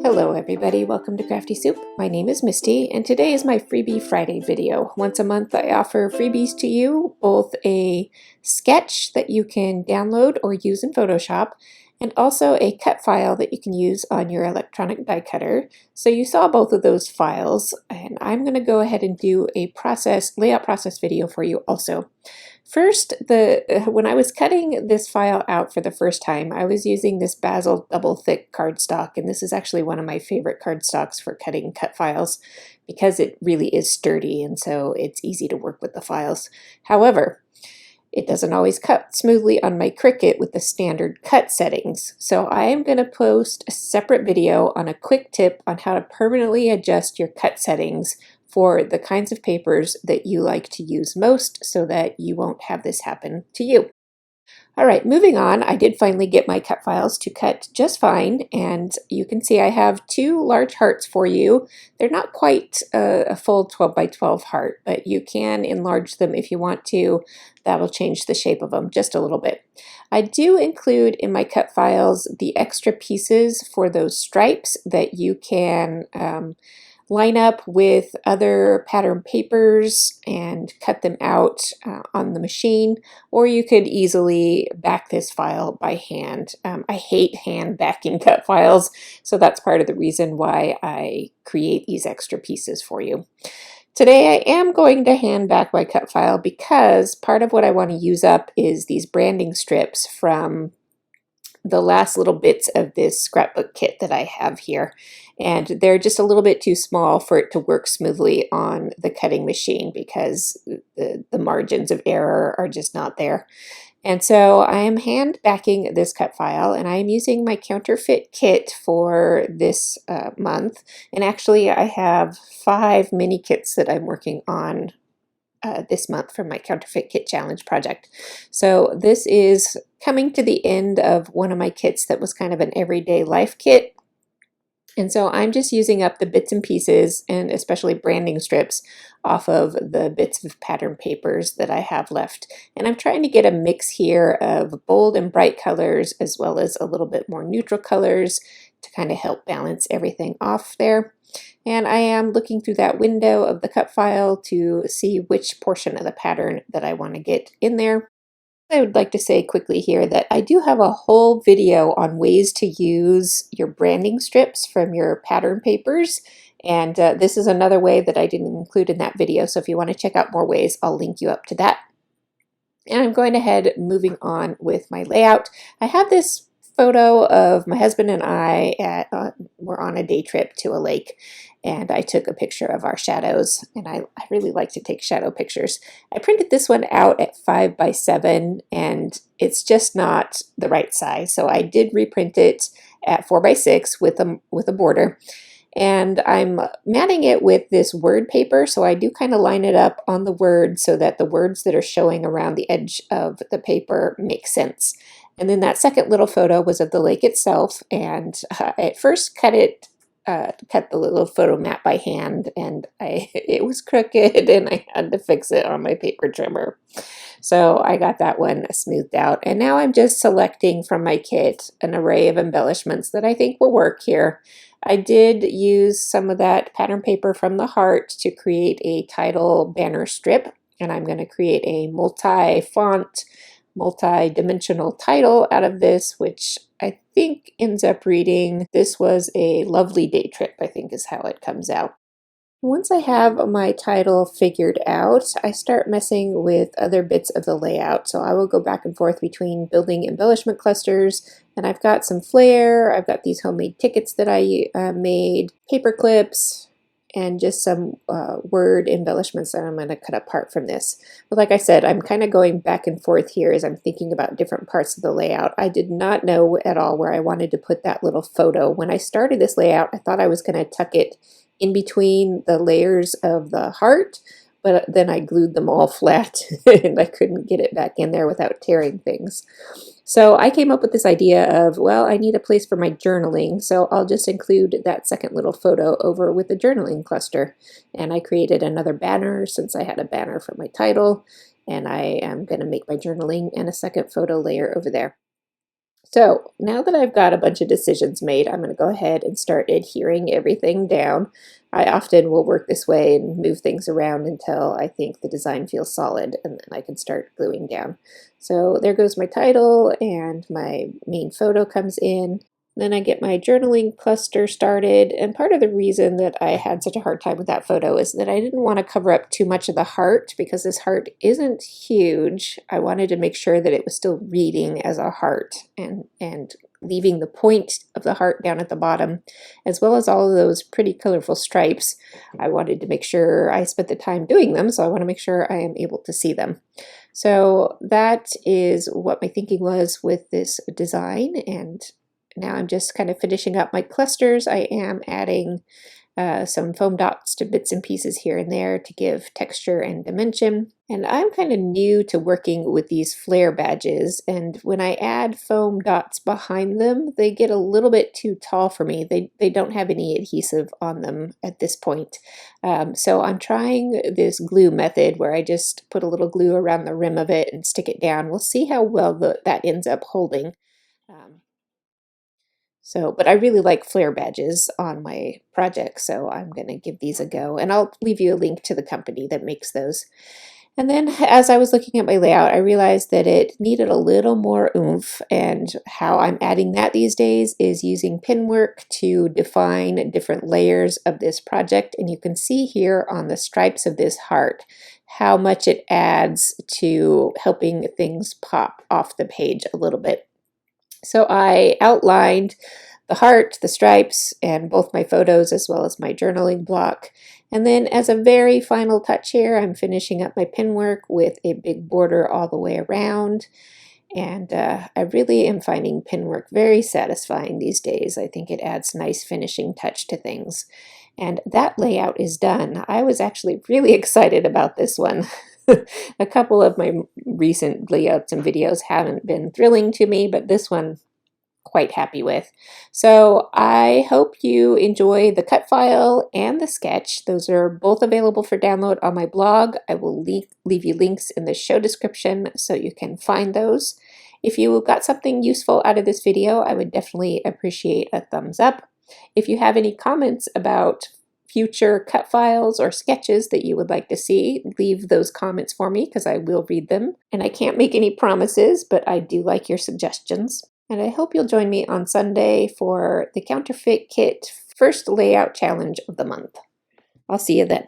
Hello everybody, welcome to Crafty Soup. My name is Misty and today is my Freebie Friday video. Once a month I offer freebies to you, both a sketch that you can download or use in Photoshop and also a cut file that you can use on your electronic die cutter. So you saw both of those files and I'm going to go ahead and do a layout process video for you also. First, when I was cutting this file out for the first time, I was using this Basil double thick cardstock, and this is actually one of my favorite cardstocks for cutting cut files because it really is sturdy and so it's easy to work with the files. However, it doesn't always cut smoothly on my Cricut with the standard cut settings. So I am going to post a separate video on a quick tip on how to permanently adjust your cut settings for the kinds of papers that you like to use most so that you won't have this happen to you. All right, moving on, I did finally get my cut files to cut just fine, and you can see I have two large hearts for you. They're not quite a full 12 by 12 heart, but you can enlarge them if you want to. That'll change the shape of them just a little bit. I do include in my cut files the extra pieces for those stripes that you can line up with other pattern papers and cut them out on the machine, or you could easily back this file by hand. I hate hand backing cut files, so that's part of the reason why I create these extra pieces for you. Today I am going to hand back my cut file because part of what I want to use up is these branding strips from the last little bits of this scrapbook kit that I have here, and they're just a little bit too small for it to work smoothly on the cutting machine because the margins of error are just not there. And so I am hand backing this cut file, and I am using my counterfeit kit for this month. And actually I have 5 mini kits that I'm working on this month from my Counterfeit Kit Challenge project. So this is coming to the end of one of my kits that was kind of an everyday life kit. And so I'm just using up the bits and pieces, and especially branding strips, off of the bits of pattern papers that I have left. And I'm trying to get a mix here of bold and bright colors as well as a little bit more neutral colors to kind of help balance everything off there. And I am looking through that window of the cut file to see which portion of the pattern that I want to get in there. I would like to say quickly here that I do have a whole video on ways to use your branding strips from your pattern papers. And this is another way that I didn't include in that video. So if you want to check out more ways, I'll link you up to that. And I'm going ahead moving on with my layout. I have this photo of my husband and I we're on a day trip to a lake, and I took a picture of our shadows, and I really like to take shadow pictures. I printed this one out at 5 by 7 and it's just not the right size, so I did reprint it at 4 by 6 with a border. And I'm matting it with this word paper, so I do kind of line it up on the word so that the words that are showing around the edge of the paper make sense. And then that second little photo was of the lake itself, and I at first cut the little photo mat by hand, and it was crooked and I had to fix it on my paper trimmer. So I got that one smoothed out, and now I'm just selecting from my kit an array of embellishments that I think will work here. I did use some of that pattern paper from the heart to create a title banner strip, and I'm going to create a multi-font, multi-dimensional title out of this, which I think ends up reading, "This was a lovely day trip," I think is how it comes out. Once I have my title figured out, I start messing with other bits of the layout. So I will go back and forth between building embellishment clusters, and I've got some flair, I've got these homemade tickets that I made, paper clips, and just some word embellishments that I'm going to cut apart from this. But like I said, I'm kind of going back and forth here as I'm thinking about different parts of the layout. I did not know at all where I wanted to put that little photo. When I started this layout, I thought I was going to tuck it in between the layers of the heart, but then I glued them all flat and I couldn't get it back in there without tearing things. So I came up with this idea of, well, I need a place for my journaling, so I'll just include that second little photo over with the journaling cluster. And I created another banner since I had a banner for my title, and I am going to make my journaling and a second photo layer over there. So now that I've got a bunch of decisions made, I'm going to go ahead and start adhering everything down. I often will work this way and move things around until I think the design feels solid, and then I can start gluing down. So there goes my title, and my main photo comes in. Then I get my journaling cluster started, and part of the reason that I had such a hard time with that photo is that I didn't want to cover up too much of the heart because this heart isn't huge. I wanted to make sure that it was still reading as a heart and leaving the point of the heart down at the bottom, as well as all of those pretty colorful stripes. I wanted to make sure I spent the time doing them, so I want to make sure I am able to see them. So that is what my thinking was with this design, and now I'm just kind of finishing up my clusters. I am adding some foam dots to bits and pieces here and there to give texture and dimension. And I'm kind of new to working with these flare badges, and when I add foam dots behind them, they get a little bit too tall for me. They don't have any adhesive on them at this point. So I'm trying this glue method where I just put a little glue around the rim of it and stick it down. We'll see how well that ends up holding. But I really like flare badges on my project, so I'm going to give these a go. And I'll leave you a link to the company that makes those. And then as I was looking at my layout, I realized that it needed a little more oomph, and how I'm adding that these days is using pin work to define different layers of this project. And you can see here on the stripes of this heart how much it adds to helping things pop off the page a little bit. So I outlined the heart, the stripes, and both my photos as well as my journaling block. And then as a very final touch here, I'm finishing up my pin work with a big border all the way around. And I really am finding pin work very satisfying these days. I think it adds nice finishing touch to things. And that layout is done. I was actually really excited about this one. A couple of my recent layouts and videos haven't been thrilling to me, but this one quite happy with. So I hope you enjoy the cut file and the sketch. Those are both available for download on my blog. I will leave you links in the show description so you can find those. If you got something useful out of this video, I would definitely appreciate a thumbs up. If you have any comments about future cut files or sketches that you would like to see, leave those comments for me because I will read them. And I can't make any promises, but I do like your suggestions. And I hope you'll join me on Sunday for the Counterfeit Kit first layout challenge of the month. I'll see you then.